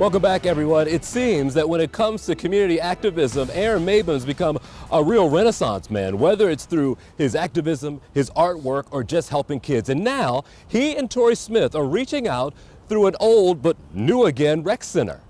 Welcome back, everyone. It seems that when it comes to community activism, Aaron Maben's become a real renaissance man, whether it's through his activism, his artwork, or just helping kids. And now he and Tori Smith are reaching out through an old but new again rec center.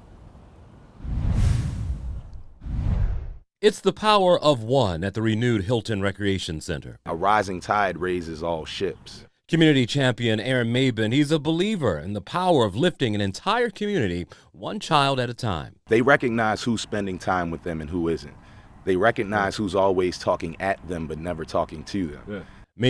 It's the power of one at the renewed Hilton Recreation Center. A rising tide raises all ships. Community champion Aaron Maben, he's a believer in the power of lifting an entire community, one child at a time. They recognize who's spending time with them and who isn't. They recognize who's always talking at them but never talking to them. Yeah.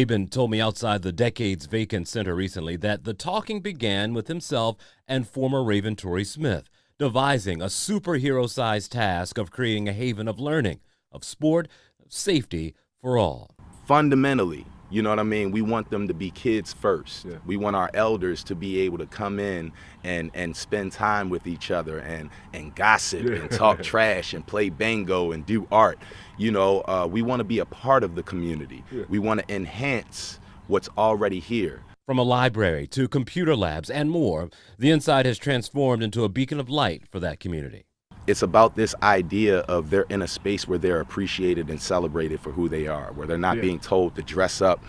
Maben told me outside the decades vacant center recently that the talking began with himself and former Raven Tori Smith, devising a superhero-sized task of creating a haven of learning, of sport, of safety for all. Fundamentally, you know what I mean? We want them to be kids first. Yeah. We want our elders to be able to come in and spend time with each other and gossip and talk trash and play bingo and do art. You know, we want to be a part of the community. Yeah. We want to enhance what's already here. From a library to computer labs and more, the inside has transformed into a beacon of light for that community. It's about this idea of they're in a space where they're appreciated and celebrated for who they are, where they're not being told to dress up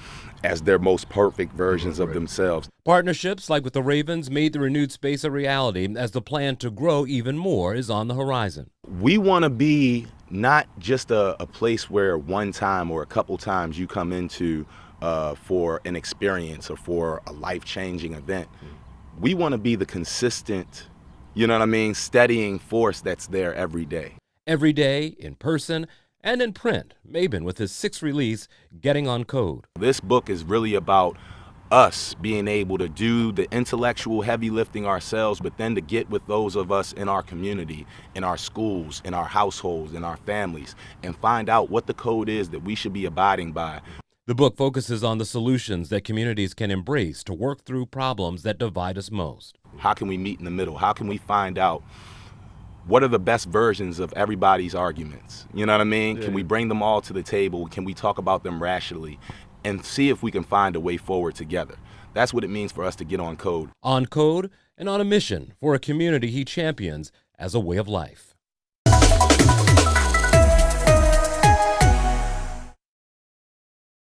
as their most perfect versions of themselves. Partnerships like with the Ravens made the renewed space a reality as the plan to grow even more is on the horizon. We want to be not just a place where one time or a couple times you come into for an experience or for a life-changing event. We want to be the consistent, you know what I mean, steadying force that's there every day. Every day, in person and in print. Maben with his 6th release, Getting on Code. This book is really about us being able to do the intellectual heavy lifting ourselves, but then to get with those of us in our community, in our schools, in our households, in our families, and find out what the code is that we should be abiding by. The book focuses on the solutions that communities can embrace to work through problems that divide us most. How can we meet in the middle? How can we find out what are the best versions of everybody's arguments? You know what I mean? Yeah. Can we bring them all to the table? Can we talk about them rationally and see if we can find a way forward together? That's what it means for us to get on code. On code and on a mission for a community he champions as a way of life.